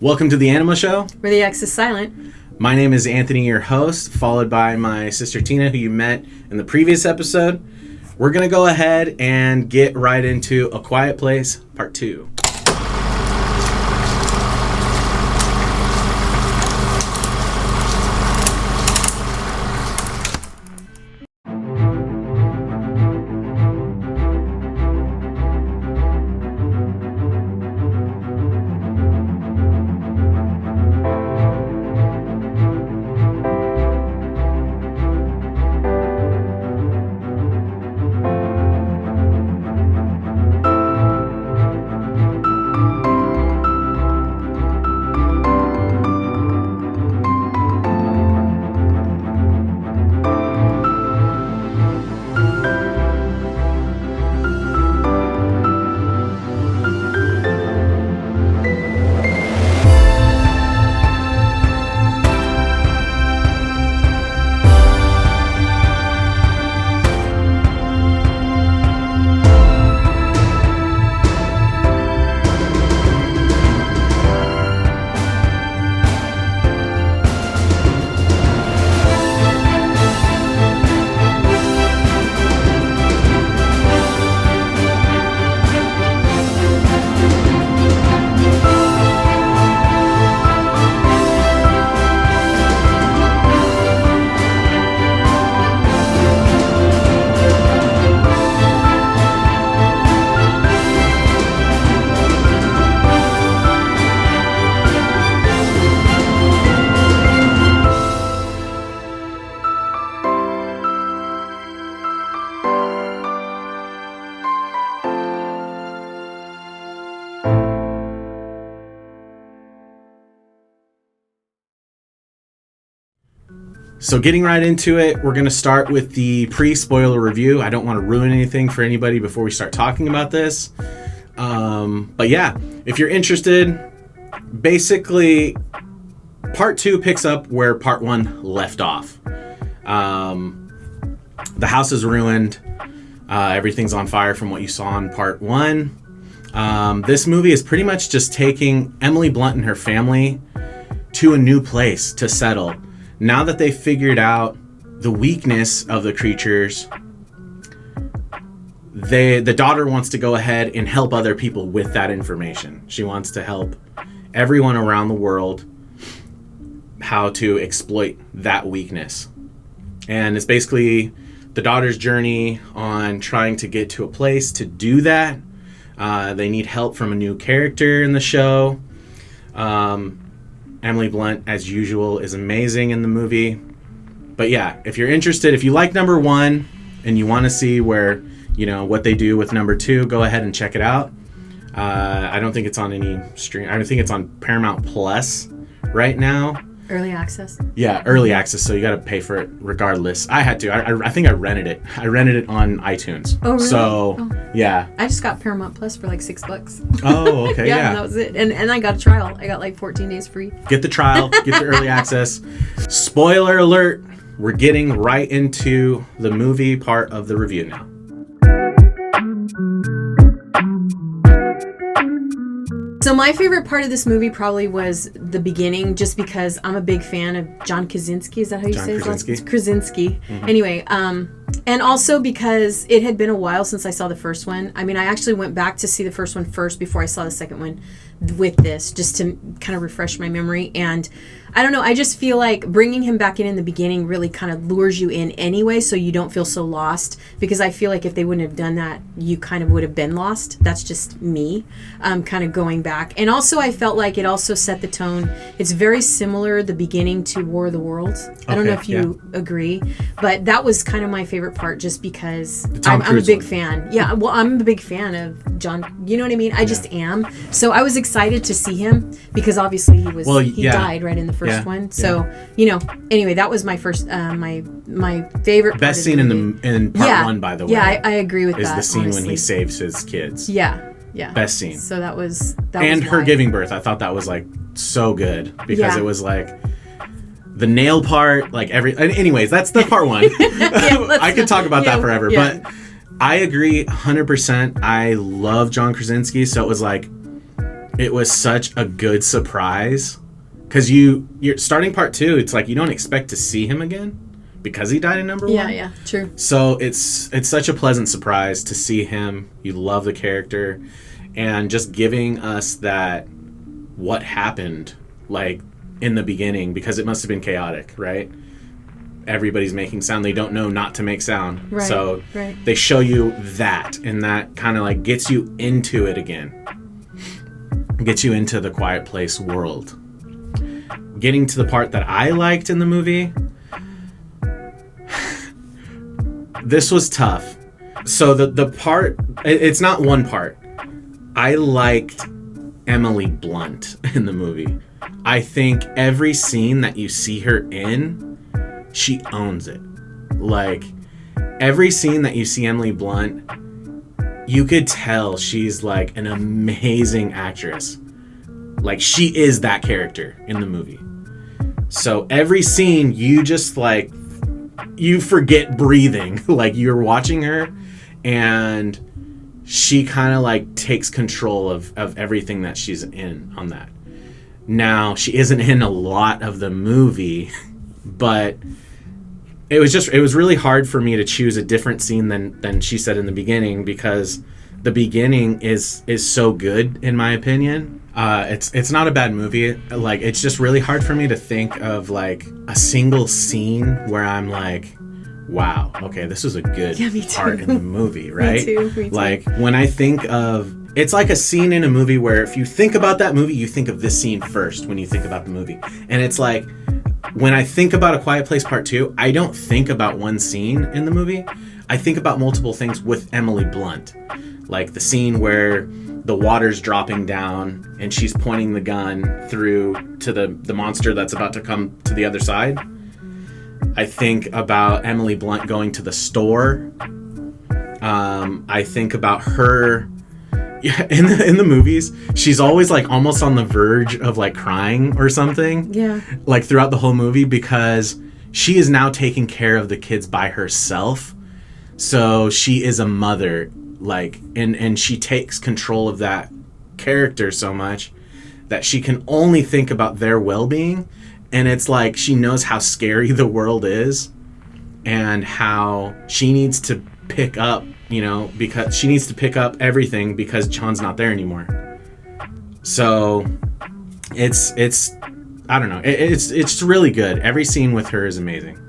Welcome to the Anima Show, where the X is silent. My name is Anthony, your host, followed by my sister Tina, who you met in the previous episode. We're going to go ahead and get right into A Quiet Place, Part 2. So getting right into it, we're going to start with the pre-spoiler review. I don't want to ruin anything for anybody before we start talking about this. But yeah, if you're interested, basically, Part 2 picks up where Part 1 left off. The house is ruined. Everything's on fire from what you saw in Part 1. This movie is pretty much just taking Emily Blunt and her family to a new place to settle. Now that they've figured out the weakness of the creatures, the daughter wants to go ahead and help other people with that information. She wants to help everyone around the world how to exploit that weakness. And it's basically the daughter's journey on trying to get to a place to do that. They need help from a new character in the show. Emily Blunt, as usual, is amazing in the movie. But yeah, if you're interested, if you like number 1 and you want to see where, what they do with number 2, go ahead and check it out. I don't think it's on any stream. I don't think it's on Paramount Plus right now. Early access? Yeah, early access, so you got to pay for it regardless. I had to. I think I rented it. I rented it on iTunes. Oh, really? So, yeah. I just got Paramount Plus for like $6. Oh, okay, yeah. And that was it. And I got a trial. I got like 14 days free. Get the trial. Get the early access. Spoiler alert. We're getting right into the movie part of the review now. So my favorite part of this movie probably was the beginning, just because I'm a big fan of John Krasinski. Is that how you say his last name? Krasinski. Mm-hmm. Anyway, and also because it had been a while since I saw the first one. I mean, I actually went back to see the first one first before I saw the second one with this, just to kind of refresh my memory. And I don't know, I just feel like bringing him back in the beginning really kind of lures you in anyway, so you don't feel so lost, because I feel like if they wouldn't have done that, you kind of would have been lost. That's just me, kind of going back. And also I felt like it also set the tone. It's very similar, the beginning, to War of the Worlds. I don't know if you agree, but that was kind of my favorite part, just because I'm a big fan. Yeah, well, I'm a big fan of John, you know what I mean? I just am. So I was excited to see him, because obviously he died right in the first one. So, anyway, that was my first, my favorite best scene in part 1, by the way. Yeah, I agree with that. Is the scene honestly. when he saves his kids. Yeah. Best scene. So that was and her giving birth. I thought that was like so good, because it was like the nail part, like anyways, that's the part 1. I could talk about that forever, but I agree 100%. I love John Krasinski, so it was like it was such a good surprise. Because you're starting part 2, it's like you don't expect to see him again because he died in number 1. Yeah, true. So it's such a pleasant surprise to see him. You love the character, and just giving us that what happened like in the beginning, because it must have been chaotic, right? Everybody's making sound. They don't know not to make sound. Right, so right. They show you that, and that kind of like gets you into it again. Gets you into the Quiet Place world. Getting to the part that I liked in the movie, this was tough. So the part, it's not one part. I liked Emily Blunt in the movie. I think every scene that you see her in, she owns it. Like, every scene that you see Emily Blunt, you could tell she's like an amazing actress. Like, she is that character in the movie. So every scene, you just like, you forget breathing. Like, you're watching her, and she kind of like takes control of everything that she's in on that. Now, she isn't in a lot of the movie, but it was really hard for me to choose a different scene than she said in the beginning, because the beginning is so good, in my opinion. It's not a bad movie. Like, it's just really hard for me to think of like a single scene where I'm like, wow, okay, this was a good part in the movie, right? Me too. Like, when I think of, it's like a scene in a movie where if you think about that movie, you think of this scene first when you think about the movie. And it's like, when I think about A Quiet Place Part 2, I don't think about one scene in the movie. I think about multiple things with Emily Blunt. Like the scene where the water's dropping down and she's pointing the gun through to the monster that's about to come to the other side. I think about Emily Blunt going to the store. I think about her in the movies. She's always like almost on the verge of like crying or something. Yeah. Like throughout the whole movie, because she is now taking care of the kids by herself. So she is a mother, like, and she takes control of that character so much that she can only think about their well-being. And it's like she knows how scary the world is and how she needs to pick up, because she needs to pick up everything because John's not there anymore. So it's I don't know. It's really good. Every scene with her is amazing.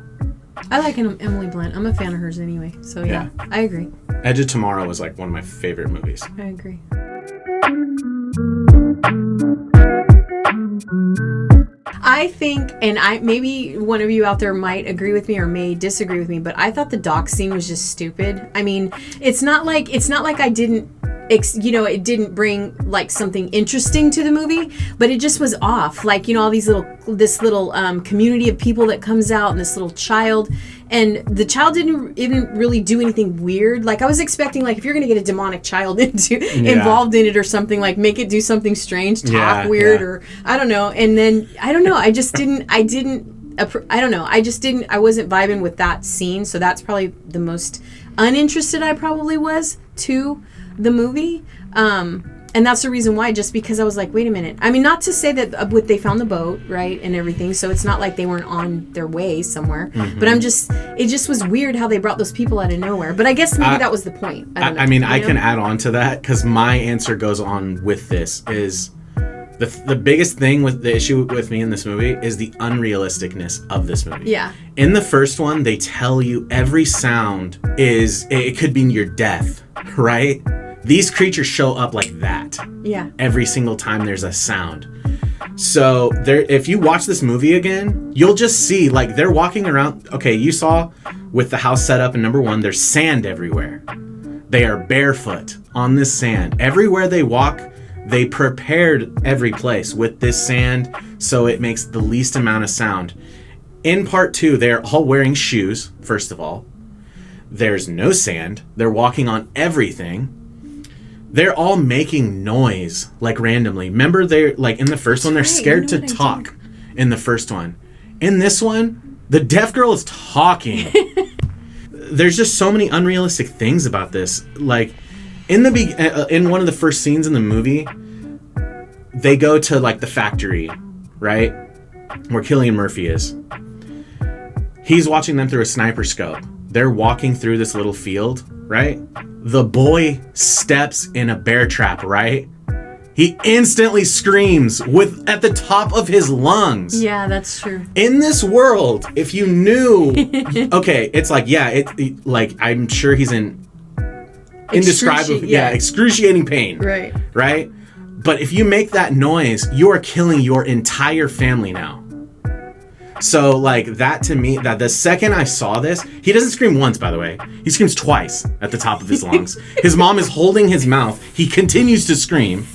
I like Emily Blunt. I'm a fan of hers anyway. So yeah. I agree. Edge of Tomorrow was like one of my favorite movies. I agree. I think, and maybe one of you out there might agree with me or may disagree with me, but I thought the dock scene was just stupid. I mean, it's not like I didn't, it didn't bring like something interesting to the movie, but it just was off. Like, all this little community of people that comes out, and this little child, and the child didn't really do anything weird. Like, I was expecting, like, if you're going to get a demonic child involved in it or something, like make it do something strange, talk weird, or I don't know. And then I don't know. I wasn't vibing with that scene. So that's probably the most uninterested I probably was to the movie. And that's the reason why, just because I was like, wait a minute. I mean, not to say that they found the boat, right, and everything, so it's not like they weren't on their way somewhere. Mm-hmm. But it just was weird how they brought those people out of nowhere. But I guess maybe that was the point. I mean, I can add on to that, because my answer goes on with this, is the biggest thing with the issue with me in this movie is the unrealisticness of this movie. Yeah. In the first one, they tell you every sound it could be your death, right? These creatures show up like that. Yeah. Every single time there's a sound. So if you watch this movie again, you'll just see, like, they're walking around. Okay, you saw with the house set up in number 1, there's sand everywhere. They are barefoot on this sand. Everywhere they walk, they prepared every place with this sand so it makes the least amount of sound. In part 2, they're all wearing shoes, first of all. There's no sand. They're walking on everything. They're all making noise, like, randomly. Remember, they're, like, in the first one, they're scared to talk in the first one. In this one, the deaf girl is talking. There's just so many unrealistic things about this. Like, in one of the first scenes in the movie, they go to like the factory, right? Where Cillian Murphy is. He's watching them through a sniper scope. They're walking through this little field, right? The boy steps in a bear trap, right? He instantly screams at the top of his lungs. Yeah, that's true. In this world, if you knew, okay, it's like, yeah, like I'm sure he's in indescribable, excruciating pain. Right. Right? But if you make that noise, you are killing your entire family now. So, like, that to me, that the second I saw this, he doesn't scream once, by the way. He screams twice at the top of his lungs. His mom is holding his mouth. He continues to scream.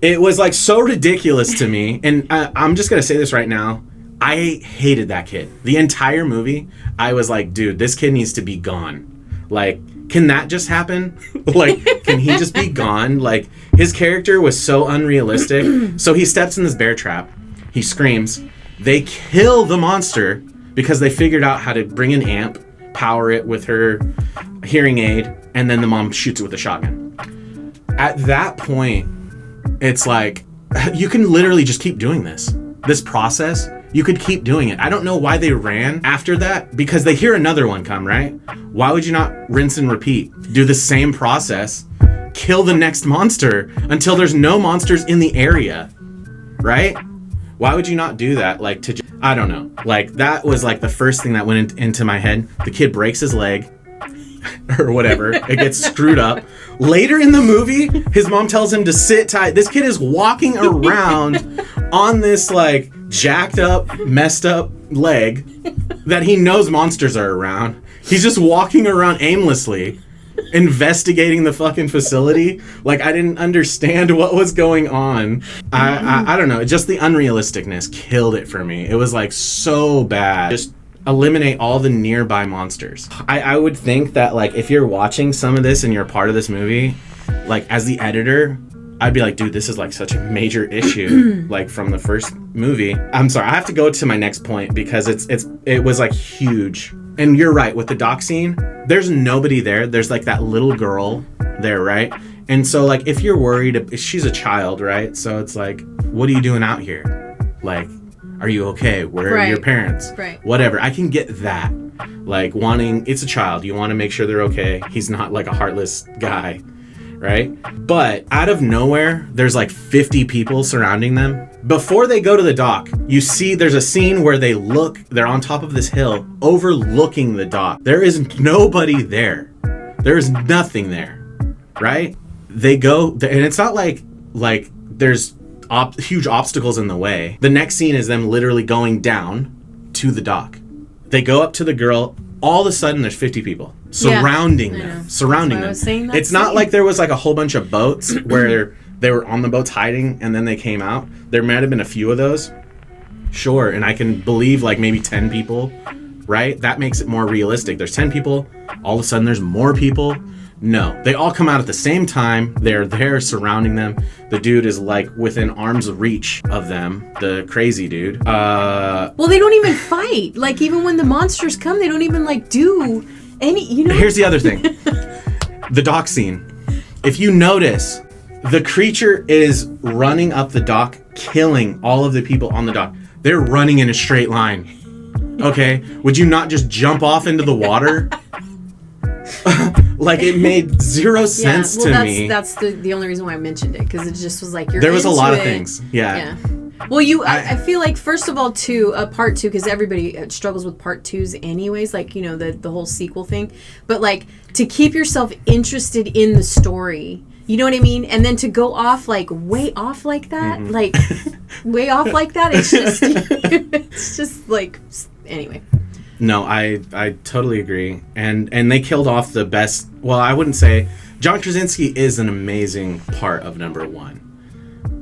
It was, like, so ridiculous to me. And I'm just going to say this right now. I hated that kid. The entire movie, I was like, dude, this kid needs to be gone. Like, can that just happen? Like, can he just be gone? Like, his character was so unrealistic. So he steps in this bear trap. He screams. They kill the monster because they figured out how to bring an amp, power it with her hearing aid, and then the mom shoots it with a shotgun. At that point, it's like, you can literally just keep doing this. This process, you could keep doing it. I don't know why they ran after that, because they hear another one come, right? Why would you not rinse and repeat? Do the same process, kill the next monster until there's no monsters in the area, right? Why would you not do that? Like, I don't know. Like, that was like the first thing that went into my head. The kid breaks his leg or whatever. It gets screwed up. Later in the movie, his mom tells him to sit tight. This kid is walking around on this like jacked up, messed up leg that he knows monsters are around. He's just walking around aimlessly, investigating the fucking facility. Like, I didn't understand what was going on. I don't know. Just the unrealisticness killed it for me. It was like so bad. Just eliminate all the nearby monsters. I would think that, like, if you're watching some of this and you're a part of this movie, like, as the editor, I'd be like, dude, this is like such a major issue, like, from the first movie. I'm sorry, I have to go to my next point because it was like huge. And you're right, with the dock scene, there's nobody there. There's like that little girl there, right? And so, like, if you're worried, she's a child, right? So it's like, what are you doing out here? Like, are you okay? Where are your parents? Right. Whatever. I can get that. Like, it's a child. You want to make sure they're okay. He's not like a heartless guy, right? But out of nowhere, there's like 50 people surrounding them. Before they go to the dock, you see there's a scene where they're on top of this hill overlooking the dock. There is nobody there. There is nothing there, right? They go, and it's not like there's huge obstacles in the way. The next scene is them literally going down to the dock. They go up to the girl. All of a sudden, there's 50 people surrounding them. Surrounding them. It's not like there was like a whole bunch of boats where they were on the boats hiding and then they came out. There might have been a few of those. Sure, and I can believe like maybe 10 people, right? That makes it more realistic. There's 10 people. All of a sudden, there's more people. No, they all come out at the same time. They're there surrounding them. The dude is like within arm's reach of them. The crazy dude. Well, they don't even fight. Like, even when the monsters come, they don't even like do any, you know. Here's the other thing. The dock scene. If you notice, the creature is running up the dock, killing all of the people on the dock. They're running in a straight line. Okay? Would you not just jump off into the water? Like, it made zero sense to me. That's the only reason why I mentioned it, because it just was like, there was a lot of things. Yeah. Well, I feel like, first of all, part two, because everybody struggles with part twos anyways, like, you know, the whole sequel thing. But, like, to keep yourself interested in the story, you know what I mean? And then to go off, like, way off like that, like, way off like that, it's just like, anyway. No, I totally agree. And they killed off the best. Well, I wouldn't say John Krasinski is an amazing part of number one.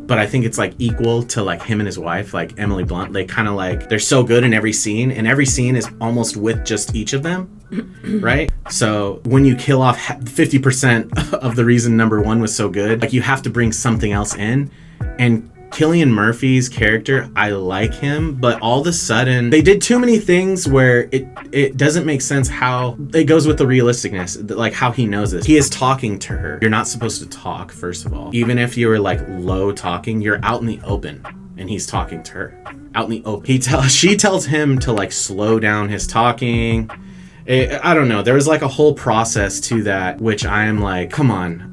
But I think it's like equal to like him and his wife, like Emily Blunt. They kind of like, they're so good in every scene, and every scene is almost with just each of them. Right? So when you kill off 50% of the reason number one was so good, like, you have to bring something else in. And Cillian Murphy's character, I like him, but all of a sudden they did too many things where it doesn't make sense how it goes with the realisticness, like how he knows this. He is talking to her. You're not supposed to talk, first of all. Even if you were like low talking, you're out in the open and he's talking to her out in the open. She tells him to like slow down his talking. I don't know. There was like a whole process to that, which I am like, come on,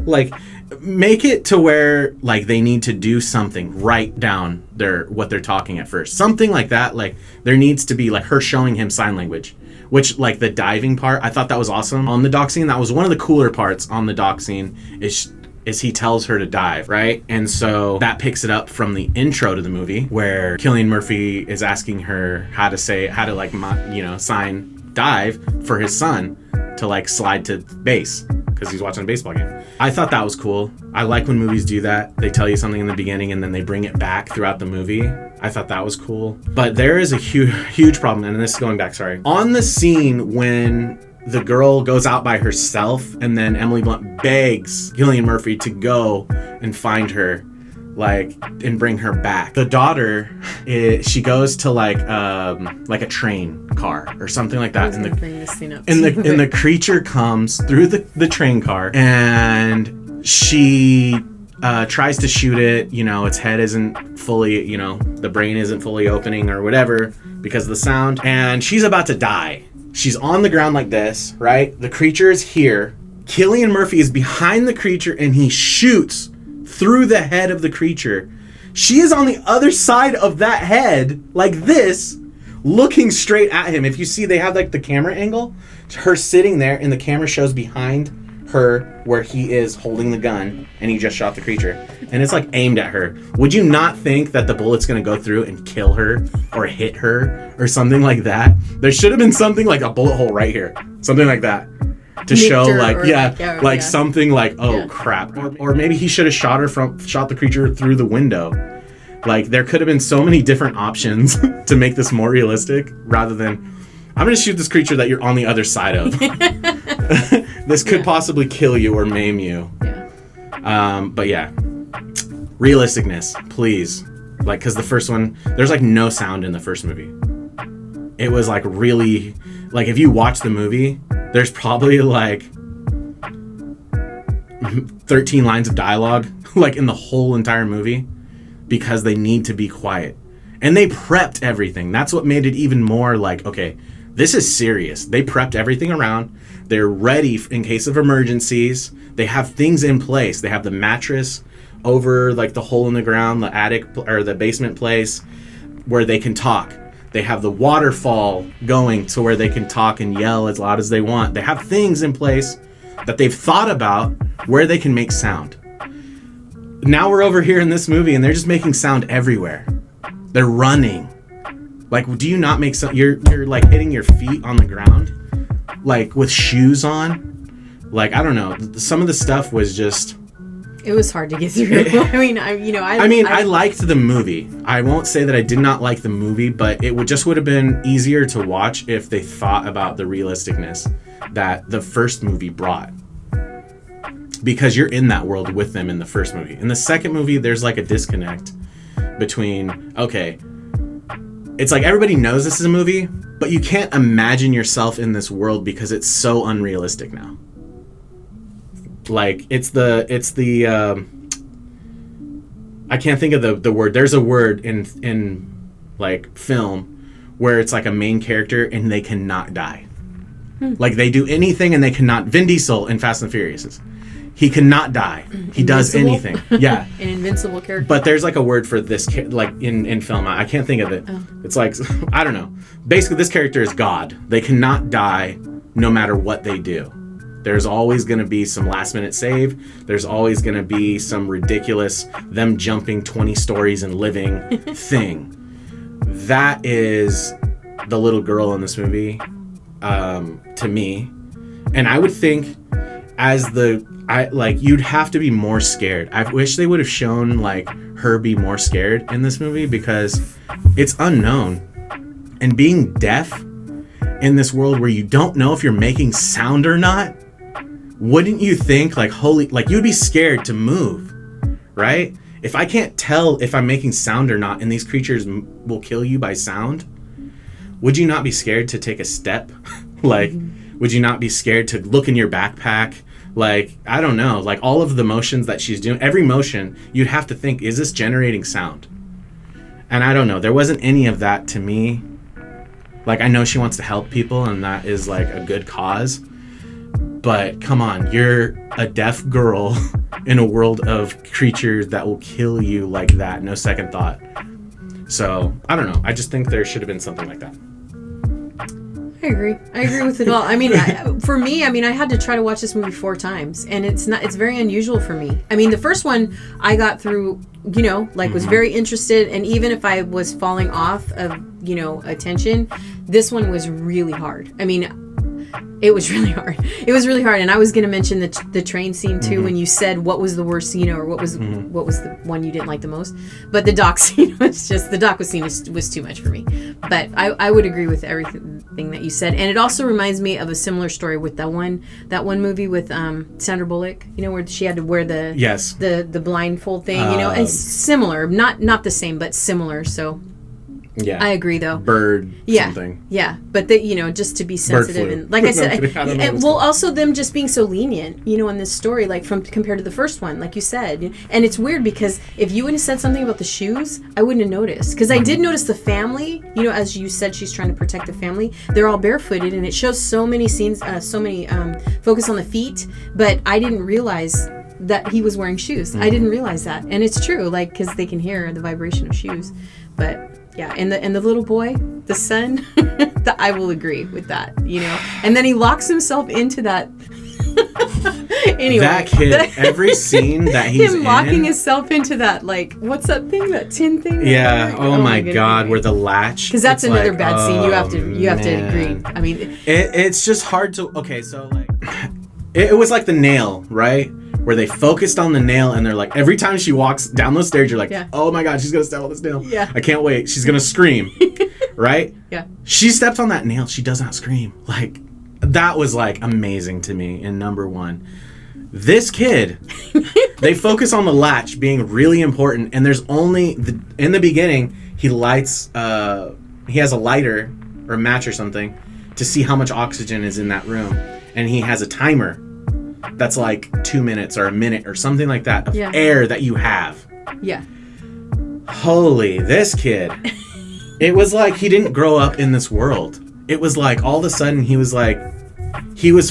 like make it to where like they need to do something, write down what they're talking at first, something like that. Like there needs to be like her showing him sign language, which like the diving part, I thought that was awesome on the dock scene. That was one of the cooler parts on the dock scene is he tells her to dive, right? And so that picks it up from the intro to the movie where Cillian Murphy is asking her how to sign dive for his son to like slide to base because he's watching a baseball game. I thought that was cool. I like when movies do that. They tell you something in the beginning and then they bring it back throughout the movie. I thought that was cool. But there is a huge problem, and this is going back, sorry. On the scene when the girl goes out by herself and then Emily Blunt begs Cillian Murphy to go and find her, like, and bring her back. The daughter, she goes to like a train car or something like that. And the creature comes through the train car and she tries to shoot it. You know, its head isn't fully, you know, the brain isn't fully opening or whatever because of the sound. And she's about to die. She's on the ground like this, right? The creature is here. Cillian Murphy is behind the creature and he shoots through the head of the creature. She is on the other side of that head, like this, looking straight at him. If you see, they have like the camera angle, her sitting there, and the camera shows behind her where he is holding the gun, and he just shot the creature. And it's like aimed at her. Would you not think that the bullet's gonna go through and kill her or hit her or something like that? There should have been something like a bullet hole right here, something like that. To show like something like, crap, or maybe he should have shot the creature through the window. Like there could have been so many different options to make this more realistic rather than I'm gonna shoot this creature that you're on the other side of. This could possibly kill you or maim you. But yeah, realisticness, please. Like, because the first one, there's like no sound in the first movie. It was like really, like if you watch the movie, there's probably like 13 lines of dialogue like in the whole entire movie because they need to be quiet. And they prepped everything. That's what made it even more like, okay, this is serious. They prepped everything around. They're ready in case of emergencies. They have things in place. They have the mattress over like the hole in the ground, the attic or the basement place where they can talk. They have the waterfall going to where they can talk and yell as loud as they want. They have things in place that they've thought about where they can make sound. Now we're over here in this movie and they're just making sound everywhere. They're running. Like, do you not make sound? You're like hitting your feet on the ground, like with shoes on. Like, I don't know. Some of the stuff was just... It was hard to get through. I liked the movie. I won't say that I did not like the movie, but it would have been easier to watch if they thought about the realisticness that the first movie brought. Because you're in that world with them in the first movie. In the second movie, there's like a disconnect between, okay, it's like everybody knows this is a movie, but you can't imagine yourself in this world because it's so unrealistic now. Like it's the I can't think of the word. There's a word in like film where it's like a main character and they cannot die. Like they do anything and they cannot. Vin Diesel in Fast and Furious, he cannot die. He does anything. Yeah. An invincible character. But there's like a word for this, like in film. I can't think of it. Oh. It's like, I don't know. Basically, this character is God. They cannot die no matter what they do. There's always going to be some last minute save. There's always going to be some ridiculous, them jumping 20 stories and living thing. That is the little girl in this movie, to me. And I would think you'd have to be more scared. I wish they would have shown like her be more scared in this movie because it's unknown. And being deaf in this world where you don't know if you're making sound or not, wouldn't you think like you'd be scared to move, right? if I can't tell if I'm making sound or not, and these creatures will kill you by sound, would you not be scared to take a step? Like, would you not be scared to look in your backpack? Like, I don't know, like all of the motions that she's doing, every motion, you'd have to think, is this generating sound? And I don't know, there wasn't any of that to me. Like, I know she wants to help people, and that is like a good cause. But come on, you're a deaf girl in a world of creatures that will kill you like that, no second thought. So, I don't know. I just think there should have been something like that. I agree with it all. I mean, for me, I had to try to watch this movie 4 times, and it's very unusual for me. I mean, the first one I got through, was very interested, and even if I was falling off of, attention, this one was really hard. I mean, it was really hard. And I was going to mention the train scene too, when you said what was the worst scene, or what was the one you didn't like the most. But the dock scene was was too much for me. But I would agree with everything that you said. And it also reminds me of a similar story with that one movie with Sandra Bullock, where she had to wear the blindfold thing, and it's similar, not the same, but similar. So yeah, I agree though. Bird something. Yeah, but just to be sensitive, and like I said, also them just being so lenient, in this story, like compared to the first one, like you said. And it's weird because if you wouldn't have said something about the shoes, I wouldn't have noticed, because I did notice the family. As you said, she's trying to protect the family. They're all barefooted, and it shows so many scenes, focus on the feet, but I didn't realize that he was wearing shoes. I didn't realize that, and it's true, like, because they can hear the vibration of shoes, but. Yeah, and the little boy, the son, I will agree with that, And then he locks himself into that. Anyway, that kid, every scene that he's him locking himself into that, like, what's that thing, that tin thing? Yeah. Oh my God, where the latch. Because that's another bad scene. You have to agree. I mean, it's just hard to. Okay, so like, it was like the nail, right? Where they focused on the nail, and they're like, every time she walks down those stairs, you're like, oh my God, she's gonna step on this nail. Yeah. I can't wait. She's gonna scream. Right? Yeah. She steps on that nail. She does not scream. Like, that was like amazing to me in number 1. This kid, they focus on the latch being really important, and there's only in the beginning, he lights he has a lighter or a match or something to see how much oxygen is in that room, and he has a timer that's like 2 minutes or a minute or something like that of air that you have. Yeah. Holy, this kid. It was like he didn't grow up in this world. It was like all of a sudden he was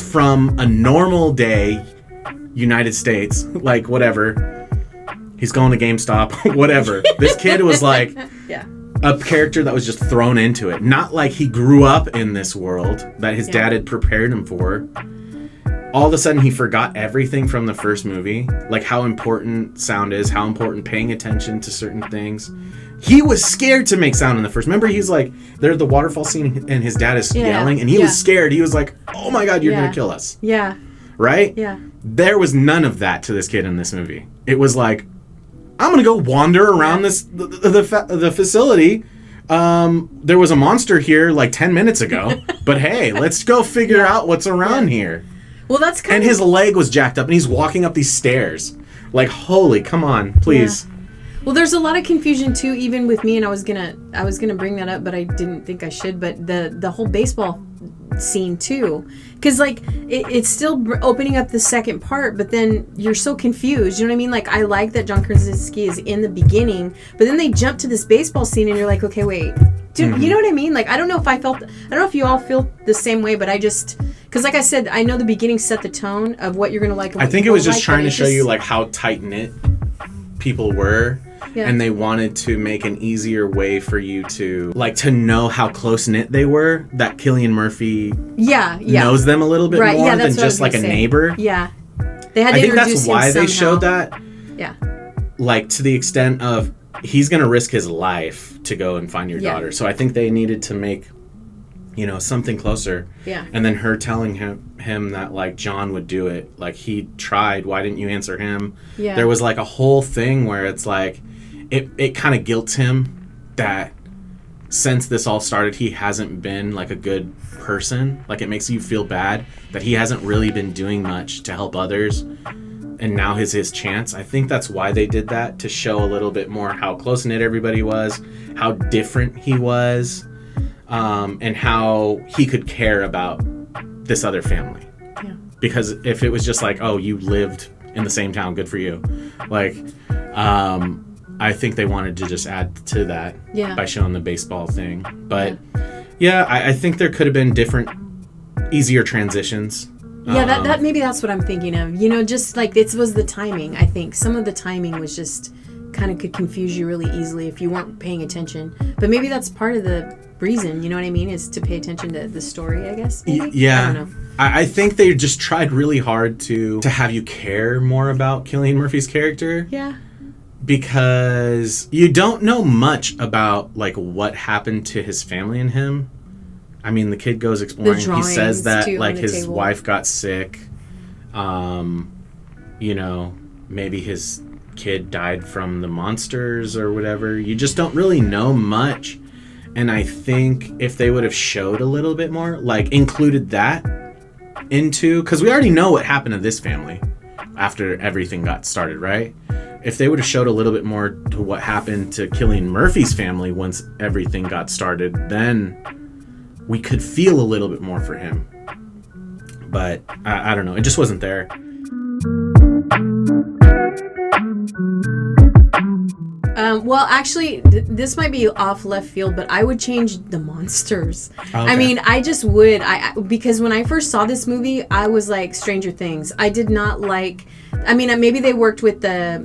from a normal day, United States, like whatever. He's going to GameStop, whatever. This kid was like a character that was just thrown into it. Not like he grew up in this world that his dad had prepared him for. All of a sudden he forgot everything from the first movie, like how important sound is, how important paying attention to certain things. He was scared to make sound in the first. Remember, he's like, there's the waterfall scene, and his dad is yelling, and he was scared. He was like, oh my God, you're going to kill us. Yeah. Right? Yeah. There was none of that to this kid in this movie. It was like, I'm going to go wander around the facility. There was a monster here like 10 minutes ago, but hey, let's go figure out what's around here. Well, that's kind of... And his leg was jacked up, and he's walking up these stairs. Like, holy, come on, please. Yeah. Well, there's a lot of confusion, too, even with me, and I was gonna bring that up, but I didn't think I should, but the whole baseball scene, too. Because, like, it's still opening up the second part, but then you're so confused, you know what I mean? Like, I like that John Krasinski is in the beginning, but then they jump to this baseball scene, and you're like, okay, wait. Dude, you know what I mean? Like, I don't know if you all feel the same way, but I just... Because like I said, I know the beginning set the tone of what you're going to like. I think it was just trying to show you like how tight-knit people were. Yeah. And they wanted to make an easier way for you to know how close-knit they were. That Cillian Murphy knows them a little bit more than just like a neighbor. Yeah. They had to introduce him somehow. I think that's why they showed that. Yeah. Like to the extent of he's going to risk his life to go and find your daughter. So I think they needed to make... something closer. Yeah. And then her telling him that, like, John would do it. Like, he tried. Why didn't you answer him? Yeah. There was, like, a whole thing where it's, like, it kind of guilts him that since this all started, he hasn't been, like, a good person. Like, it makes you feel bad that he hasn't really been doing much to help others. and now is his chance. I think that's why they did that, to show a little bit more how close-knit everybody was, how different he was, and how he could care about this other family. Yeah. Because if it was just like, oh, you lived in the same town, good for you. Like, I think they wanted to just add to that by showing the baseball thing. But I think there could have been different, easier transitions. Yeah, that maybe that's what I'm thinking of. You know, just like it was the timing. I think some of the timing was just kind of could confuse you really easily if you weren't paying attention. But maybe that's part of the reason, you know what I mean, is to pay attention to the story, I guess. Maybe? Yeah. I don't know. I think they just tried really hard to have you care more about Cillian Murphy's character. Yeah. Because you don't know much about like what happened to his family and him. I mean, the kid goes exploring. He says that like his wife got sick. You know, maybe his kid died from the monsters or whatever. You just don't really know much. And I think if they would have showed a little bit more, like included that into, because we already know what happened to this family after everything got started, right? If they would have showed a little bit more to what happened to Cillian Murphy's family once everything got started, then we could feel a little bit more for him. But I don't know. It just wasn't there. Well, actually, this might be off left field, but I would change the monsters. Okay. I mean, I just would. Because when I first saw this movie, I was like Stranger Things. I did not like. I mean, maybe they worked with the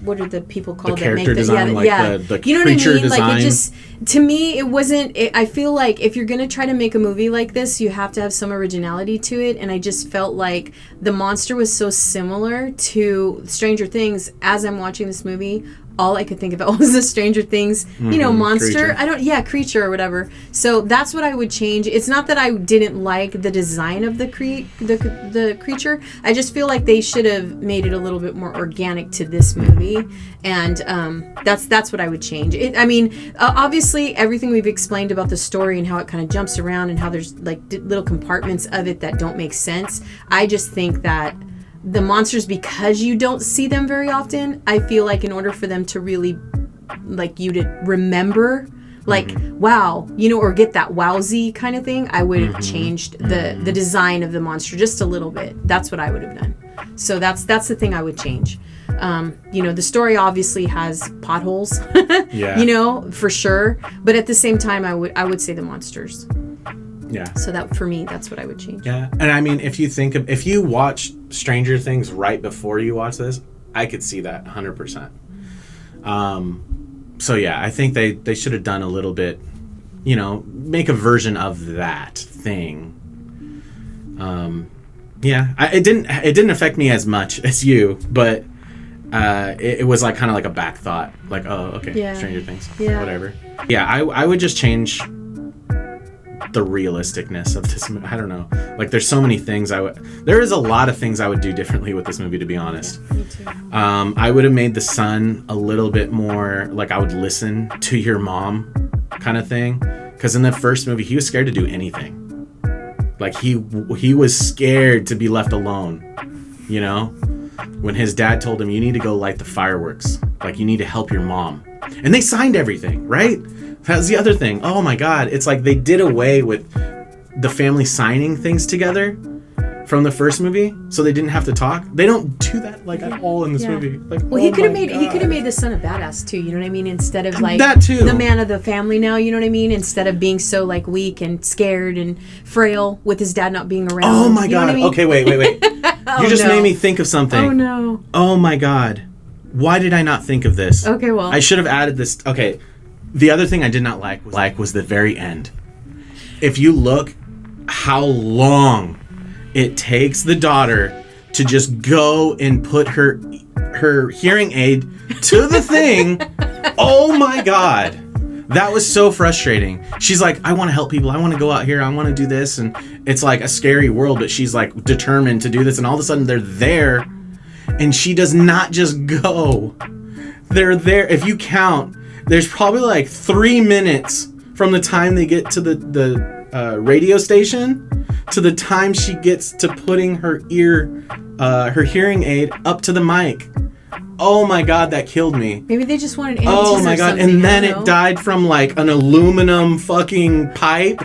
what are the people called the character design, the you know what I mean? Design. Like it just, to me, it wasn't. I feel like if you're gonna try to make a movie like this, you have to have some originality to it. And I just felt like the monster was so similar to Stranger Things. As I'm watching this movie, all I could think about was the Stranger Things, monster. Creature. Creature or whatever. So that's what I would change. It's not that I didn't like the design of the creature. I just feel like they should have made it a little bit more organic to this movie, and that's what I would change. Obviously everything we've explained about the story and how it kind of jumps around and how there's like little compartments of it that don't make sense. I just think that the monsters, because you don't see them very often, I feel like in order for them to really, like, you to remember, like, wow, or get that wowsy kind of thing, I would have changed the design of the monster just a little bit. That's what I would have done. So that's the thing I would change. The story obviously has potholes, for sure. But at the same time, I would say the monsters. Yeah. So that, for me, that's what I would change. Yeah. And I mean, if you watch Stranger Things right before you watch this, I could see that 100%. So yeah, I think they should have done a little bit, make a version of that thing. It didn't affect me as much as you, but it was like kind of like a back thought, like, oh, okay, Stranger Things, whatever. Yeah, I would just change the realisticness of this movie. I don't know. Like, there's so many things there is a lot of things I would do differently with this movie, to be honest. Yeah, me too. I would have made the son a little bit more, like, I would listen to your mom kind of thing. Because in the first movie, he was scared to do anything. Like, he was scared to be left alone, when his dad told him, you need to go light the fireworks. Like, you need to help your mom. And they signed everything, right? That's the other thing. Oh my God. It's like they did away with the family signing things together from the first movie, so they didn't have to talk. They don't do that at all in this movie. Like, well, he could have made the son a badass too, you know what I mean? Instead of like that too. The man of the family now, you know what I mean? Instead of being so like weak and scared and frail with his dad not being around. Oh my God. You know what I mean? Okay, wait. You just made me think of something. Oh no. Oh my God. Why did I not think of this? Okay, well. I should have added this. Okay. The other thing I did not like was the very end. If you look how long it takes the daughter to just go and put her hearing aid to the thing. Oh my God. That was so frustrating. She's like, I want to help people. I want to go out here. I want to do this. And it's like a scary world, but she's like determined to do this. And all of a sudden they're there and she does not just go. They're there. If you count, there's probably like 3 minutes from the time they get to the radio station to the time she gets to putting her hearing aid up to the mic. Oh my God, that killed me. Maybe they just wanted answers. Oh my God, and then it died from like an aluminum fucking pipe.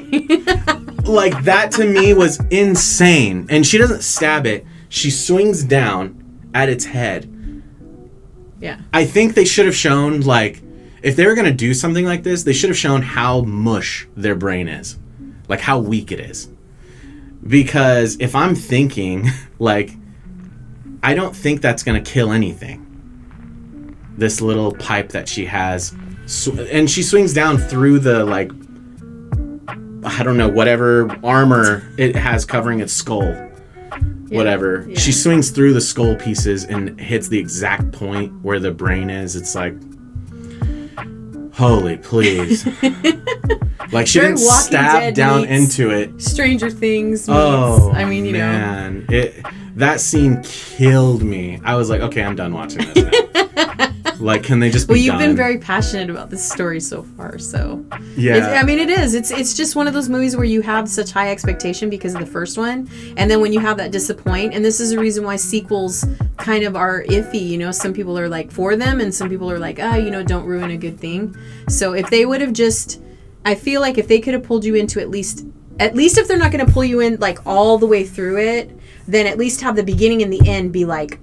Like, that to me was insane. And she doesn't stab it. She swings down at its head. Yeah. I think they should have shown, like, if they were going to do something like this, they should have shown how mush their brain is. Like, how weak it is. Because if I'm thinking, like, I don't think that's going to kill anything. This little pipe that she has. And she swings down through the, like, I don't know, whatever armor it has covering its skull. Whatever. Yeah. She swings through the skull pieces and hits the exact point where the brain is. It's like, holy please. Like, she didn't stab down into it. Stranger Things meets, I mean, you man. That scene killed me. I was like, okay, I'm done watching this now. Like, can they just be done? Well, you've been very passionate about this story so far, so... Yeah. I mean, it is. It's just one of those movies where you have such high expectation because of the first one, and then when you have that disappoint, and this is a reason why sequels kind of are iffy, you know? Some people are, like, for them, and some people are like, don't ruin a good thing. So if they would have just... I feel like if they could have pulled you into at least if they're not going to pull you in, like, all the way through it, then at least have the beginning and the end be, like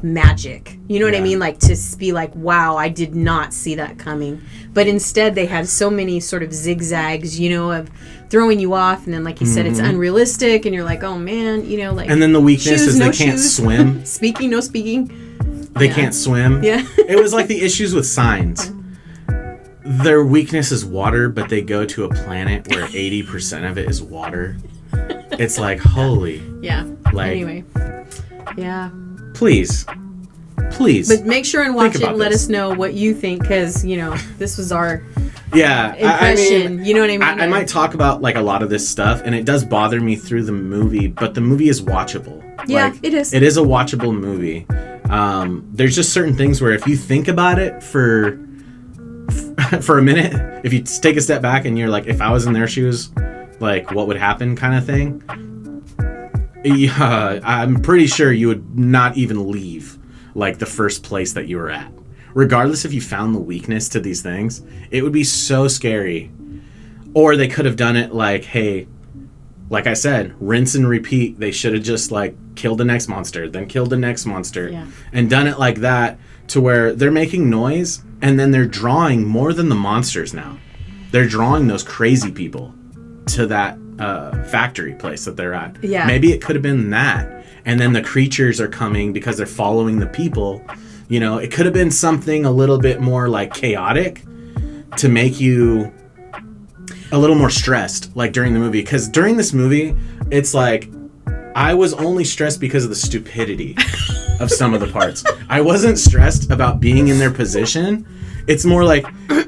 magic. You know what I mean? Like, to be like, wow, I did not see that coming. But instead, they had so many sort of zigzags, you know, of throwing you off. And then, like you said, it's unrealistic. And you're like, oh, man, you know, like... And then the weakness is they can't swim. Speaking, no speaking. They can't swim. Yeah. It was like the issues with Signs. Their weakness is water, but they go to a planet where 80% of it is water. It's like, holy. Yeah. Like, anyway. Yeah. Please. But make sure and watch it and let us know what you think, because, you know, this was our impression. I mean, you know what I mean? I might talk about, like, a lot of this stuff, and it does bother me through the movie, but the movie is watchable. Yeah, like, it is. It is a watchable movie. There's just certain things where if you think about it for a minute, if you take a step back and you're like, if I was in their shoes, like, what would happen kind of thing? Yeah, I'm pretty sure you would not even leave, like, the first place that you were at. Regardless if you found the weakness to these things, it would be so scary. Or they could have done it like, hey, like I said, rinse and repeat. They should have just, like, killed the next monster, then killed the next monster, and done it like that to where they're making noise, and then they're drawing more than the monsters now. They're drawing those crazy people to that factory place that they're at. Yeah. Maybe it could have been that. And then the creatures are coming because they're following the people. You know, it could have been something a little bit more, like, chaotic to make you a little more stressed, like, during the movie. Because during this movie, it's like, I was only stressed because of the stupidity of some of the parts. I wasn't stressed about being in their position. It's more like,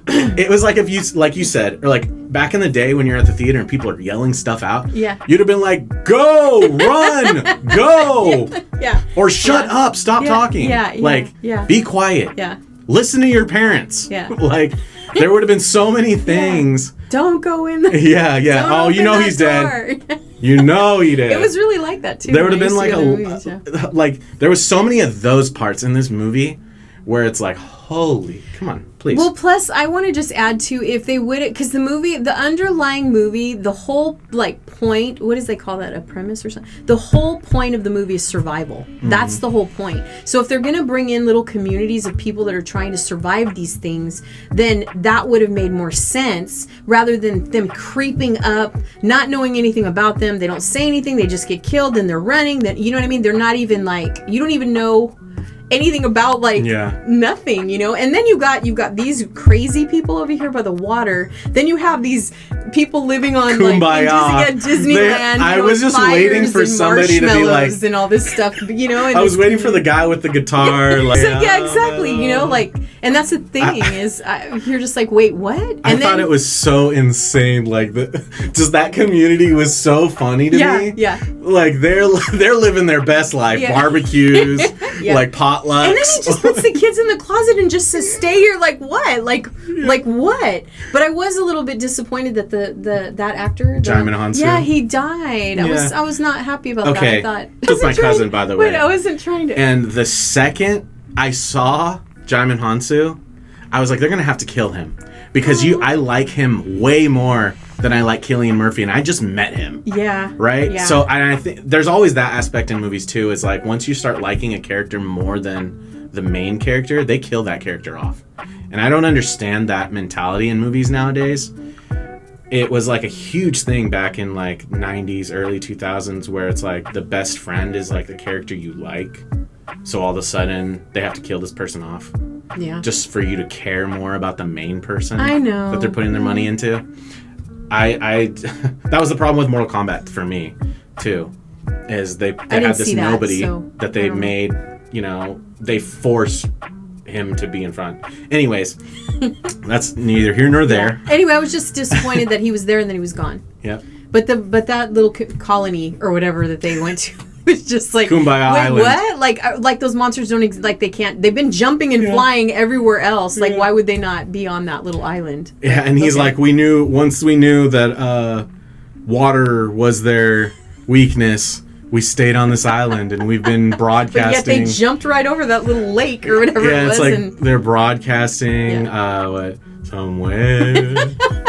it was like if you, like you said, or like back in the day when you're at the theater and people are yelling stuff out, you'd have been like, go, run, go. Yeah. Or shut up, stop talking. Be quiet. Yeah. Listen to your parents. Yeah. Like, there would have been so many things. Don't go in there. Yeah. Oh, you know he's dead. You know he did. It was really like that too. There would have been like like there was so many of those parts in this movie where it's like, holy, come on, please. Well, plus I want to just add to, if they would, because the movie, the underlying movie, the whole, like, point, what does they call that, a premise or something? The whole point of the movie is survival. That's the whole point. So if they're going to bring in little communities of people that are trying to survive these things, then that would have made more sense rather than them creeping up, not knowing anything about them. They don't say anything. They just get killed and they're running. Then, you know what I mean? They're not even, like, you don't even know anything about, like, nothing, you know. And then you got these crazy people over here by the water. Then you have these people living on Kumbaya. Like at Disneyland. I was just waiting for somebody to be like, and all this stuff, you know. I was waiting for the guy with the guitar. Like, yeah, exactly. You know, like, and that's the thing you're just like, wait, what? And I thought it was so insane. Like, just that community was so funny to me. Yeah. Like, they're living their best life. Barbecues. like potlucks. And then he just puts the kids in the closet and just says, "Stay here." Like what? Like what? But I was a little bit disappointed that that actor, Jaimin Hansu. Yeah, he died. Yeah. I was not happy about that. I thought that's my cousin, by the way. Wait, I wasn't trying to. And the second I saw Jaimin Hansu, I was like, they're gonna have to kill him because I like him way more than I like Cillian Murphy, and I just met him. Yeah. Right? Yeah. So I think there's always that aspect in movies too, is like once you start liking a character more than the main character, they kill that character off. And I don't understand that mentality in movies nowadays. It was like a huge thing back in like 90s, early 2000s, where it's like the best friend is like the character you like. So all of a sudden they have to kill this person off. Yeah. Just for you to care more about the main person. I know. That they're putting their money into. I that was the problem with Mortal Kombat for me too, is they had this nobody that they made, they force him to be in front. Anyways, that's neither here nor there. Yeah. Anyway, I was just disappointed that he was there and then he was gone. Yep. But that little colony or whatever that they went to was just like Kumbaya Island. What? Like those monsters don't they can't. They've been jumping and flying everywhere else. Like why would they not be on that little island? Yeah, and he's like, once we knew that water was their weakness, we stayed on this island and we've been broadcasting. But yet they jumped right over that little lake or whatever it was. Yeah, it's like they're broadcasting somewhere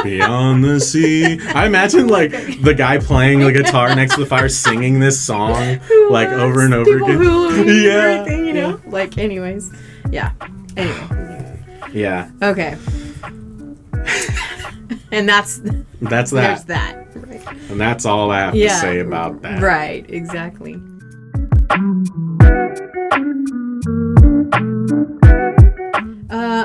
beyond the sea. I imagine like the guy playing the guitar next to the fire singing this song like over and over again. Yeah. Everything, Like anyways. Yeah. Anyway. Yeah. Okay. And that's that. There's that. Right. And that's all I have to say about that. Right, exactly.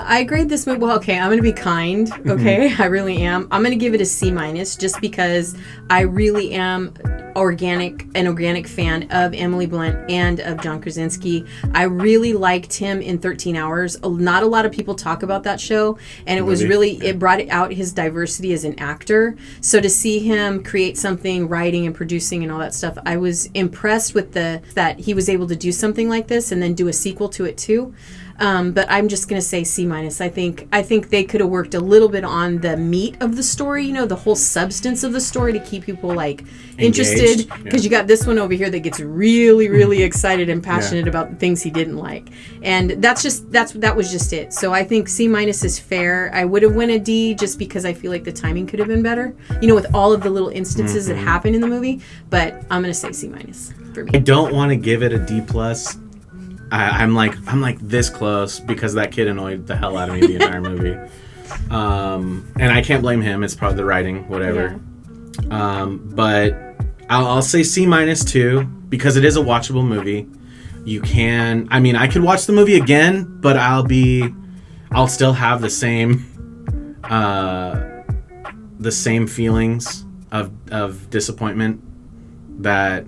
I grade this movie. Well, okay, I'm going to be kind. Okay, I really am. I'm going to give it a C- just because I really am an organic fan of Emily Blunt and of John Krasinski. I really liked him in 13 Hours. Not a lot of people talk about that show, and it was really it brought out his diversity as an actor. So to see him create something, writing and producing and all that stuff, I was impressed with that he was able to do something like this and then do a sequel to it too. But I'm just going to say C-. I think they could have worked a little bit on the meat of the story, the whole substance of the story to keep people like interested. Because you got this one over here that gets really, really excited and passionate about the things he didn't like. And that was just it. So I think C- is fair. I would have went a D just because I feel like the timing could have been better, with all of the little instances that happen in the movie. But I'm going to say C- for me. I don't want to give it a D+. I'm like this close because that kid annoyed the hell out of me the entire movie, and I can't blame him. It's probably the writing, whatever. Yeah. But I'll say C- too because it is a watchable movie. I could watch the movie again, but I'll still have the same feelings of disappointment that.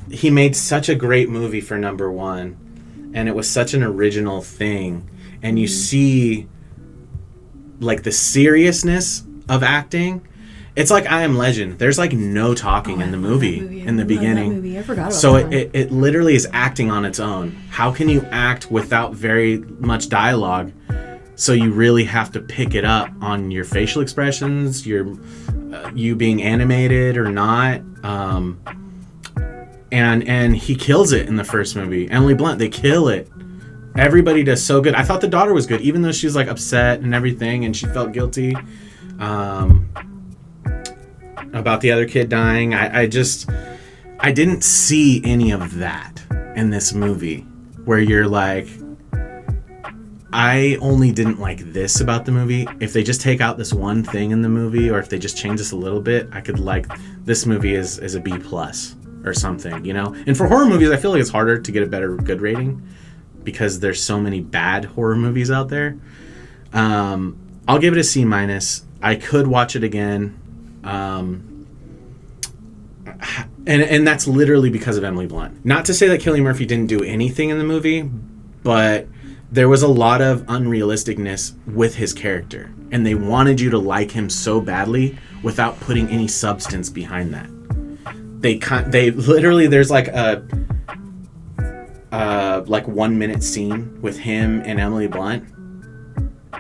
He made such a great movie for number one, and it was such an original thing, and you see like the seriousness of acting. It's like I Am Legend. There's like no talking in the movie in the beginning. I forgot about so that it literally is acting on its own. How can you act without very much dialogue? So you really have to pick it up on your facial expressions, you being animated or not. And he kills it in the first movie. Emily Blunt, they kill it. Everybody does so good. I thought the daughter was good, even though she's like upset and everything, and she felt guilty about the other kid dying. I didn't see any of that in this movie, where you're like, I only didn't like this about the movie. If they just take out this one thing in the movie, or if they just change this a little bit, I could like this movie as a B+ or something, And for horror movies, I feel like it's harder to get a good rating because there's so many bad horror movies out there. I'll give it a C-. I could watch it again. And that's literally because of Emily Blunt. Not to say that Cillian Murphy didn't do anything in the movie, but there was a lot of unrealisticness with his character, and they wanted you to like him so badly without putting any substance behind that. They literally, there's like like 1 minute scene with him and Emily Blunt,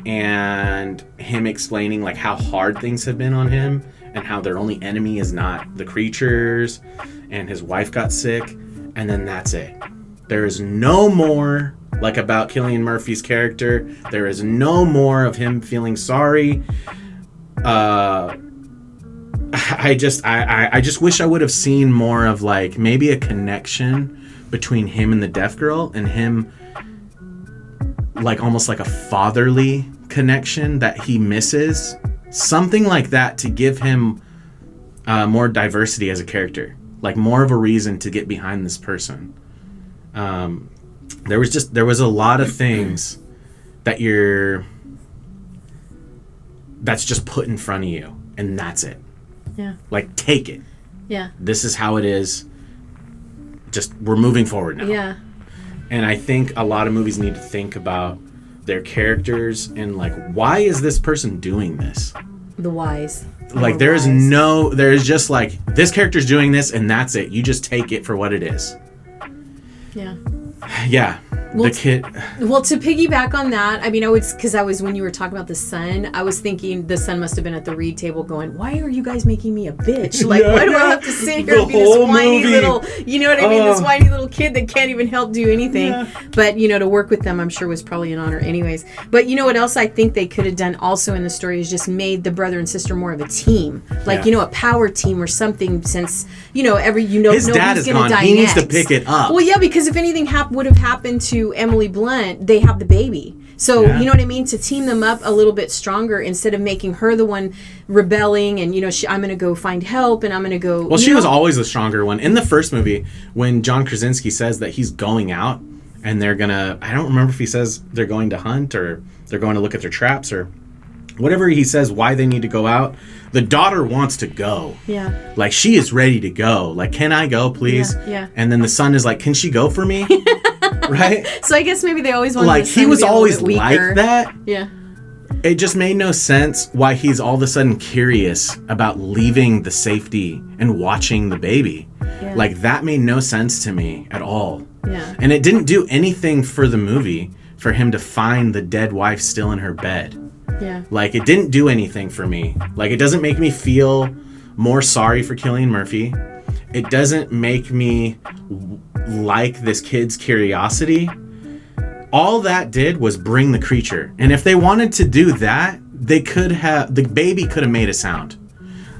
and him explaining like how hard things have been on him and how their only enemy is not the creatures, and his wife got sick, and then that's it. There is no more like about Cillian Murphy's character. There is no more of him feeling sorry. I just wish I would have seen more of like maybe a connection between him and the deaf girl, and him like almost like a fatherly connection that he misses. Something like that to give him more diversity as a character, like more of a reason to get behind this person. There was a lot of things that's just put in front of you, and that's it. Yeah. Like, take it. Yeah. This is how it is. Just, we're moving forward now. Yeah. And I think a lot of movies need to think about their characters and like, why is this person doing this? The whys. Like, there's just like, this character's doing this and that's it. You just take it for what it is. Yeah. Yeah. Well, the kid. Well, to piggyback on that, I mean, when you were talking about the son, I was thinking the son must have been at the read table going, why are you guys making me a bitch? Like, why do I have to sit here and be this whiny little, you know what I mean? This whiny little kid that can't even help do anything. Yeah. But, to work with them, I'm sure was probably an honor anyways. But you know what else I think they could have done also in the story is just made the brother and sister more of a team. Like, a power team or something, since, his dad is gone. He needs to pick it up. Well, yeah, because if anything would have happened to Emily Blunt, they have the baby. So, you know what I mean? To team them up a little bit stronger instead of making her the one rebelling and, I'm going to go find help and I'm going to go... Well, she was always the stronger one. In the first movie, when John Krasinski says that he's going out and they're going to... I don't remember if he says they're going to hunt or they're going to look at their traps or whatever he says why they need to go out. The daughter wants to go. Yeah. Like, she is ready to go. Like, can I go, please? Yeah. And then the son is like, can she go for me? Right? So I guess maybe they always wanted like, the son he was to be always a little bit weaker. like that. Yeah. It just made no sense why he's all of a sudden curious about leaving the safety and watching the baby. Yeah. Like, that made no sense to me at all. Yeah. And it didn't do anything for the movie for him to find the dead wife still in her bed. Yeah. Like, it didn't do anything for me. Like, it doesn't make me feel more sorry for Cillian Murphy. It doesn't make me like this kid's curiosity. All that did was bring the creature. And if they wanted to do that, the baby could have made a sound.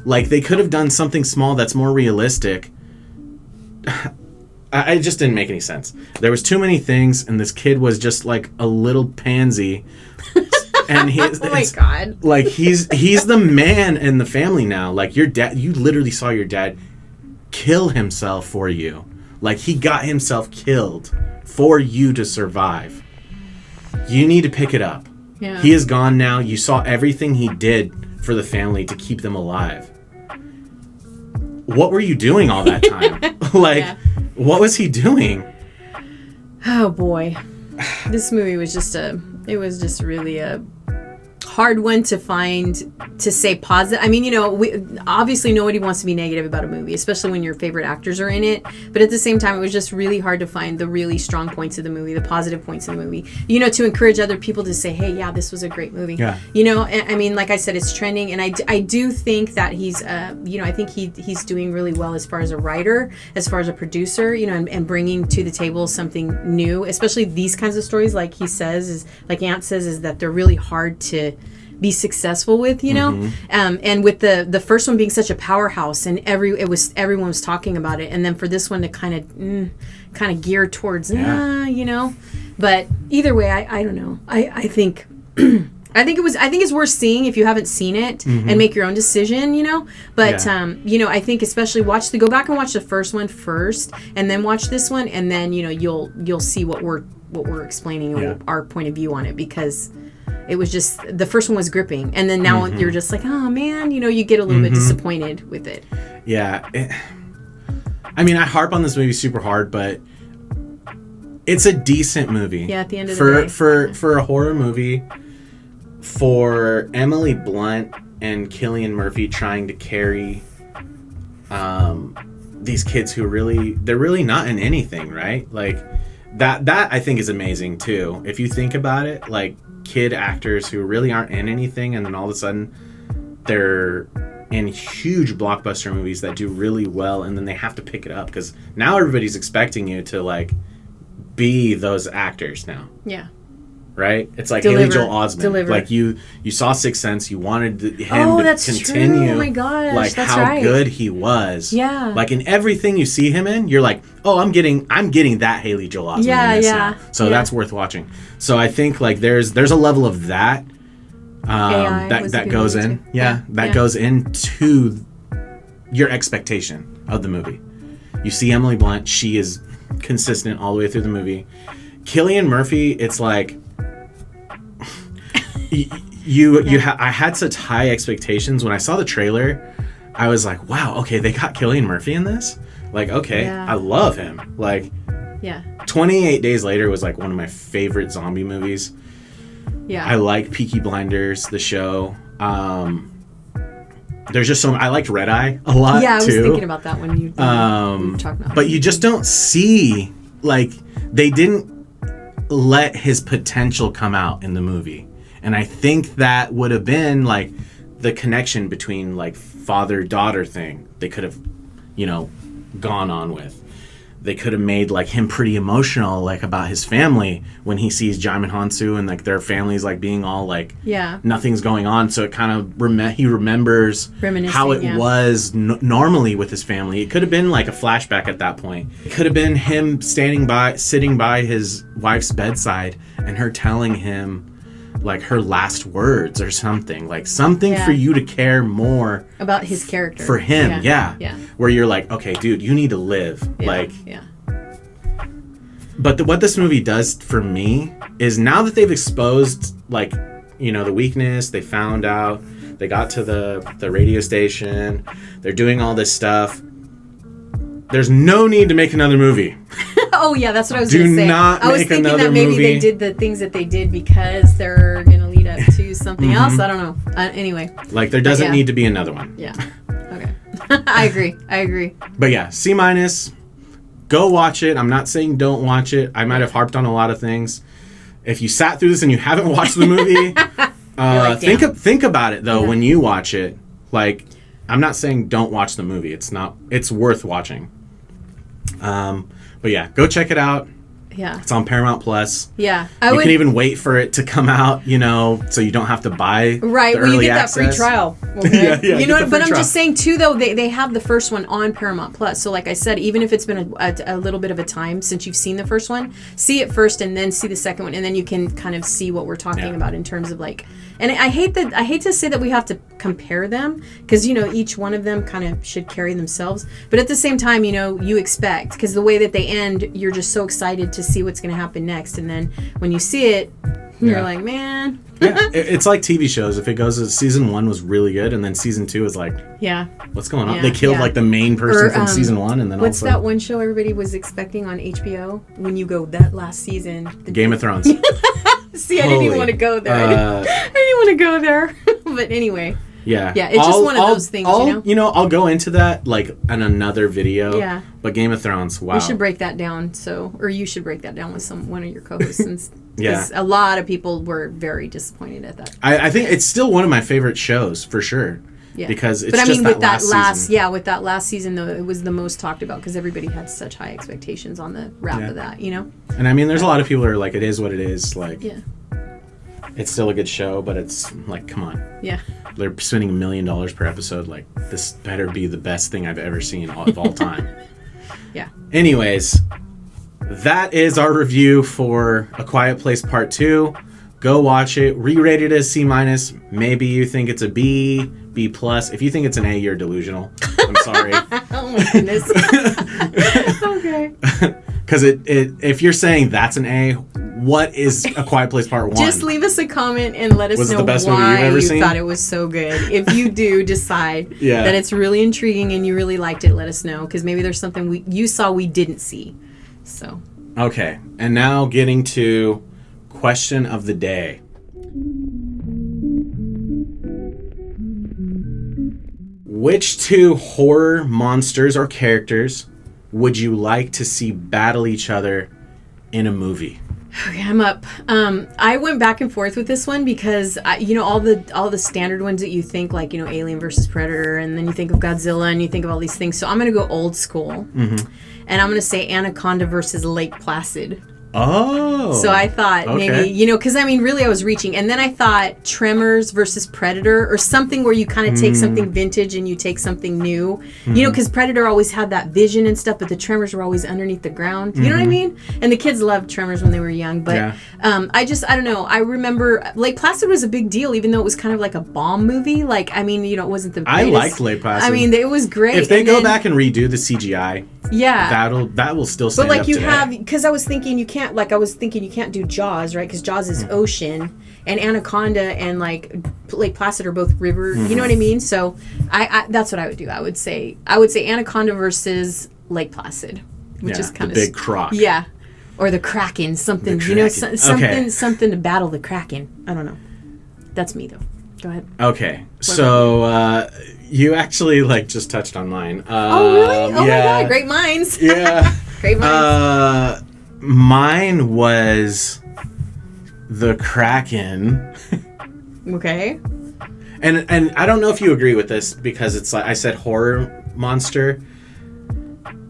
Like, they could have done something small that's more realistic. It just didn't make any sense. There was too many things, and this kid was just like a little pansy. And oh my God. Like, he's the man in the family now. Like, your dad, you literally saw your dad kill himself for you. Like, he got himself killed for you to survive. You need to pick it up. Yeah. He is gone now. You saw everything he did for the family to keep them alive. What were you doing all that time? What was he doing? Oh boy. This movie was just really a hard one to find, to say positive. I mean, obviously nobody wants to be negative about a movie, especially when your favorite actors are in it. But at the same time, it was just really hard to find the really strong points of the movie, the positive points of the movie, to encourage other people to say, hey, yeah, this was a great movie. Yeah. I mean, like I said, it's trending. And I do think that he's, I think he's doing really well as far as a writer, as far as a producer, and bringing to the table something new, especially these kinds of stories. Like he says, like Ant says, is that they're really hard to be successful with, Mm-hmm. And with the first one being such a powerhouse, and everyone was talking about it, and then for this one to kind of gear towards, but either way, I don't know. I think I think it's worth seeing if you haven't seen it, mm-hmm. and make your own decision, But I think especially go back and watch the first one first, and then watch this one, and then you'll see what we're explaining, our point of view on it, because it was just, the first one was gripping, and then now, mm-hmm. you're just like, oh man, you get a little mm-hmm. bit disappointed with it. Yeah. I mean, I harp on this movie super hard, but it's a decent movie. Yeah, at the end of the day. For a horror movie, for Emily Blunt and Cillian Murphy trying to carry these kids who they're really not in anything, right? Like, that I think is amazing too. If you think about it, like kid actors who really aren't in anything, and then all of a sudden they're in huge blockbuster movies that do really well, and then they have to pick it up because now everybody's expecting you to like be those actors now. Yeah. Right? It's like Haley Joel Osment. Like you saw Sixth Sense, you wanted him to continue. True. Oh my gosh, like that's how right. good he was. Yeah. Like in everything you see him in, you're like, oh, I'm getting that Haley Joel Osment in this now. So that's worth watching. So I think like there's a level of that that goes in. That goes into your expectation of the movie. You see Emily Blunt, she is consistent all the way through the movie. Cillian Murphy, it's like I had such high expectations when I saw the trailer. I was like, wow, okay, they got Cillian Murphy in this. Like, okay, I love him. Like, 28 Days Later was like one of my favorite zombie movies. Yeah, I like Peaky Blinders, the show. There's just I liked Red Eye a lot too. Yeah, I was thinking about that when you were talking about. But you just don't see, like, they didn't let his potential come out in the movie. And I think that would have been like the connection between like father-daughter thing they could have, gone on with. They could have made like him pretty emotional, like about his family when he sees Jaimin Hansu and like their family's like being all like nothing's going on. So it kind of he remembers how it was normally with his family. It could have been like a flashback at that point. It could have been him sitting by his wife's bedside and her telling him like her last words or something, like something for you to care more about his character for him. Where you're like, okay, dude, you need to live. But what this movie does for me is now that they've exposed like, the weakness, they found out, they got to the radio station, they're doing all this stuff. There's no need to make another movie. Oh yeah, that's what I was going to say. I was thinking that maybe they did the things that they did because they're going to lead up to something else. I don't know. Anyway. Like there doesn't need to be another one. Yeah. Okay. I agree. But yeah, C-. Go watch it. I'm not saying don't watch it. I might have harped on a lot of things. If you sat through this and you haven't watched the movie, think about it though when you watch it. Like, I'm not saying don't watch the movie. It's worth watching. But yeah, go check it out. Yeah. It's on Paramount Plus. Yeah. You can even wait for it to come out, so you don't have to buy the early you get access. That free trial. Okay? You know what? But I'm just saying, too, though, they have the first one on Paramount Plus. So like I said, even if it's been a little bit of a time since you've seen the first one, see it first and then see the second one. And then you can kind of see what we're talking about in terms of like... And I hate to say that we have to compare them because, each one of them kind of should carry themselves. But at the same time, you expect, because the way that they end, you're just so excited to see what's going to happen next. And then when you see it, you're like, man. It's like TV shows. If it goes, season 1 was really good, and then season 2 is like, what's going on? They killed like the main person from season 1, and then what's that one show everybody was expecting on HBO when you go that last season? Game of Thrones. See, I didn't even want to go there. I didn't want to go there. But anyway. Yeah. Yeah, it's just one of those things, I'll go into that like in another video. Yeah. But Game of Thrones, wow. We should break that down or you should break that down with one of your co-hosts. Because a lot of people were very disappointed at that. I think it's still one of my favorite shows for sure. Yeah. Because it's with that last season though, it was the most talked about because everybody had such high expectations on the wrap of that, And I mean, there's a lot of people who are like, it is what it is. Like, it's still a good show, but it's like, come on. Yeah. They're spending $1 million per episode. Like, this better be the best thing I've ever seen of all time. Yeah. Anyways, that is our review for A Quiet Place Part 2. Go watch it. Re-rate it as C-. Maybe you think it's a B, B+. If you think it's an A, you're delusional. I'm sorry. Oh my goodness. Okay. Because if you're saying that's an A, what is A Quiet Place Part 1? Just leave us a comment and let us know why you thought it was so good. If you do decide that it's really intriguing and you really liked it, let us know. Because maybe there's something you saw we didn't see. So. Okay. And now getting to question of the day. Which 2 horror monsters or characters would you like to see battle each other in a movie? Okay, I'm up. I went back and forth with this one because all the standard ones that you think, like, Alien versus Predator, and then you think of Godzilla, and you think of all these things. So I'm gonna go old school, and I'm gonna say Anaconda versus Lake Placid. Oh. So I thought maybe, because really I was reaching. And then I thought Tremors versus Predator, or something where you kind of take something vintage and you take something new. Because Predator always had that vision and stuff, but the Tremors were always underneath the ground. You know what I mean? And the kids loved Tremors when they were young. But I don't know. I remember Lake Placid was a big deal, even though it was kind of like a bomb movie. Like, it wasn't the greatest. I liked Lake Placid. It was great. If they go back and redo the CGI, that will still stand up But, like, today. because I was thinking you can't do Jaws, right? Because Jaws is ocean, and Anaconda and, like, Lake Placid are both river. You know what I mean? So I that's what I would do. I would say Anaconda versus Lake Placid, which is kind of the big croc. Yeah, or the Kraken, something. Something to battle the Kraken. I don't know. That's me though. Go ahead. Okay, so you actually just touched on mine. Oh really? Oh my God! Great minds. Yeah. Great minds. Mine was the Kraken. Okay. And I don't know if you agree with this, because it's like I said, horror monster,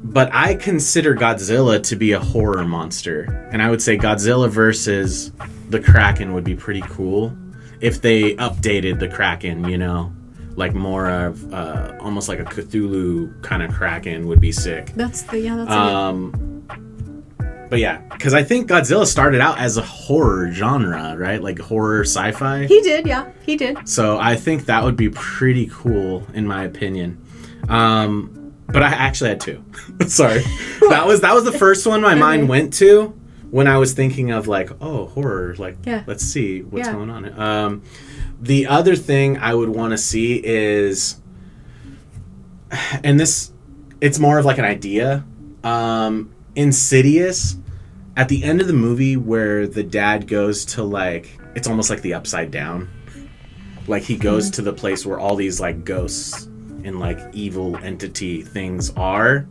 but I consider Godzilla to be a horror monster, and I would say Godzilla versus the Kraken would be pretty cool if they updated the Kraken. Like more of almost like a Cthulhu kind of Kraken would be sick. That's But yeah, because I think Godzilla started out as a horror genre, right? Like horror sci-fi. He did, yeah. He did. So I think that would be pretty cool, in my opinion. But I actually had two. Sorry. That was the first one my mind went to when I was thinking of, like, oh, horror. Like, let's see what's going on. The other thing I would want to see is, and it's more of like an idea, Insidious, at the end of the movie where the dad goes to, like, it's almost like the Upside Down. Like, he goes to the place where all these, like, ghosts and, like, evil entity things are.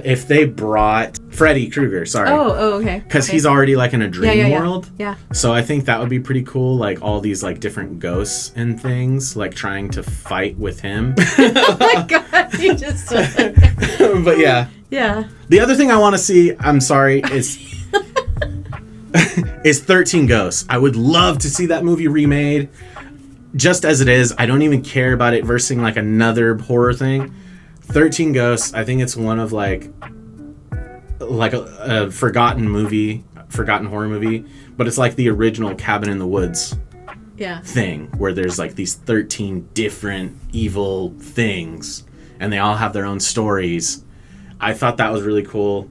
If they brought Freddy Krueger, sorry. Oh, okay. Because he's already, like, in a dream world. Yeah. So I think that would be pretty cool, like, all these, like, different ghosts and things, like, trying to fight with him. Oh, my God. You just... But, yeah. Yeah. The other thing I want to see, I'm sorry, is 13 Ghosts. I would love to see that movie remade. Just as it is, I don't even care about it versing like another horror thing. 13 Ghosts, I think it's one of like a forgotten horror movie, but it's like the original Cabin in the Woods thing, where there's like these 13 different evil things, and they all have their own stories. I thought that was really cool,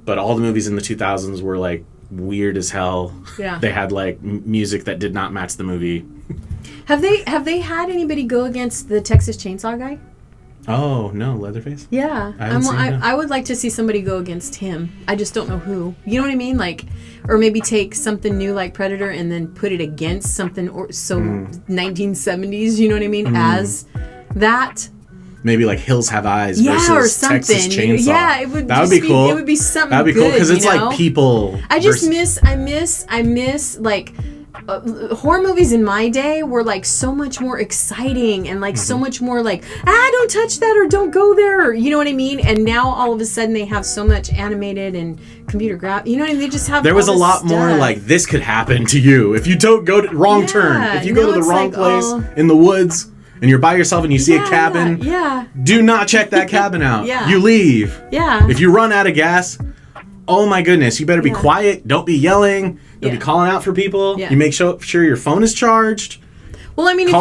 but all the movies in the 2000s were like weird as hell. Yeah. They had like music that did not match the movie. Have they had anybody go against the Texas Chainsaw guy? Oh, no, Leatherface? Yeah. I would like to see somebody go against him. I just don't know who. You know what I mean? Like, or maybe take something new like Predator and then put it against something 1970s, you know what I mean? As that. Maybe like Hills Have Eyes versus or something. Texas Chainsaw. Yeah, it would. That would be cool. It would be something. That'd be cool because it's you know? like people. I miss like horror movies in my day were like so much more exciting and like so much more like don't touch that or don't go there. Or, you know what I mean? And now all of a sudden they have so much animated and computer graph. You know what I mean? They just have. There was a lot more like this could happen to you if you don't go to wrong turn. If you go to the wrong place in the woods. And you're by yourself and you see a cabin. Yeah. Do not check that cabin out. Yeah. You leave. Yeah. If you run out of gas, oh my goodness, you better be quiet. Don't be yelling. Don't be calling out for people. Yeah. You make sure your phone is charged. Well, I mean, if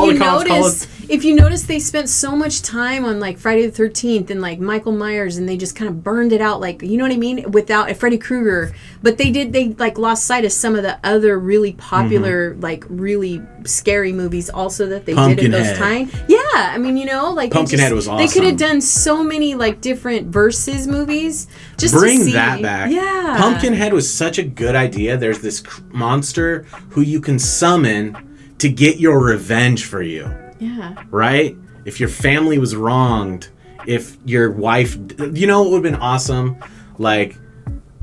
you notice, they spent so much time on like Friday the 13th and like Michael Myers, and they just kind of burned it out, like, you know what I mean, without Freddy Krueger. But they like lost sight of some of the other really popular, like really scary movies also that they did at those times. Yeah, I mean, you know, like Pumpkinhead was awesome. They could have done so many like different versus movies. Just bring to see. that back. Yeah, Pumpkinhead was such a good idea. There's this monster who you can summon to get your revenge for you. Yeah. Right? If your family was wronged, if your wife... You know what would have been awesome? Like,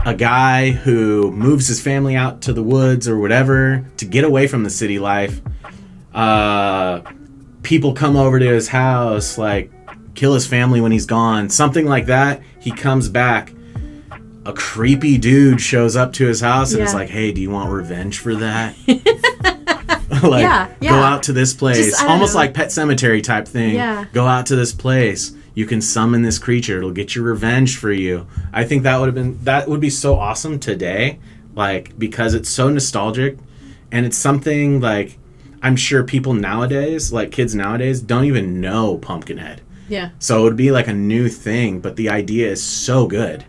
a guy who moves his family out to the woods or whatever to get away from the city life. People come over to his house, like, kill his family when he's gone, something like that. He comes back. A creepy dude shows up to his house and is like, hey, do you want revenge for that? Like, go out to this place. Just, almost like Pet Sematary type thing. Yeah. Go out to this place. You can summon this creature. It'll get your revenge for you. I think that would be so awesome today, like, because it's so nostalgic, and it's something like I'm sure people nowadays, like kids nowadays, don't even know Pumpkinhead. Yeah. So it would be like a new thing, but the idea is so good.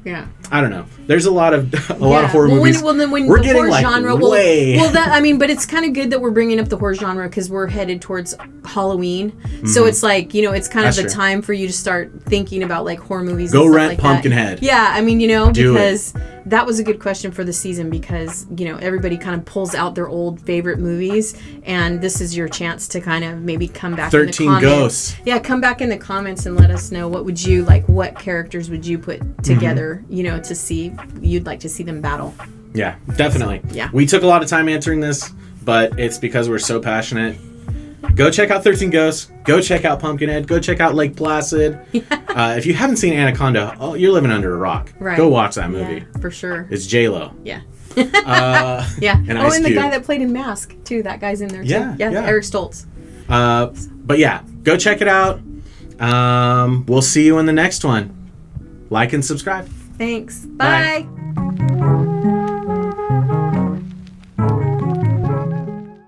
Yeah. I don't know. There's a lot of horror movies. Then when we're the getting horror like genre, way. but it's kind of good that we're bringing up the horror genre because we're headed towards Halloween. Mm-hmm. So it's like, it's kind of the time for you to start thinking about like horror movies. Go and stuff rent like Pumpkinhead. That. Yeah, I mean, because that was a good question for the season because everybody kind of pulls out their old favorite movies, and this is your chance to kind of maybe come back. 13 in the comments. Ghosts. Yeah, come back in the comments and let us know what characters would you put together, to see you'd like to see them battle. Yeah, definitely. Yeah. We took a lot of time answering this, but it's because we're so passionate. Go check out 13 Ghosts. Go check out Pumpkinhead. Go check out Lake Placid. If you haven't seen Anaconda, you're living under a rock. Right. Go watch that movie. Yeah, for sure. It's J-Lo. Yeah. Yeah. And and the guy that played in Mask, too. That guy's in there, too. Yeah. Eric Stoltz. But yeah, go check it out. We'll see you in the next one. Like and subscribe. Thanks. Bye.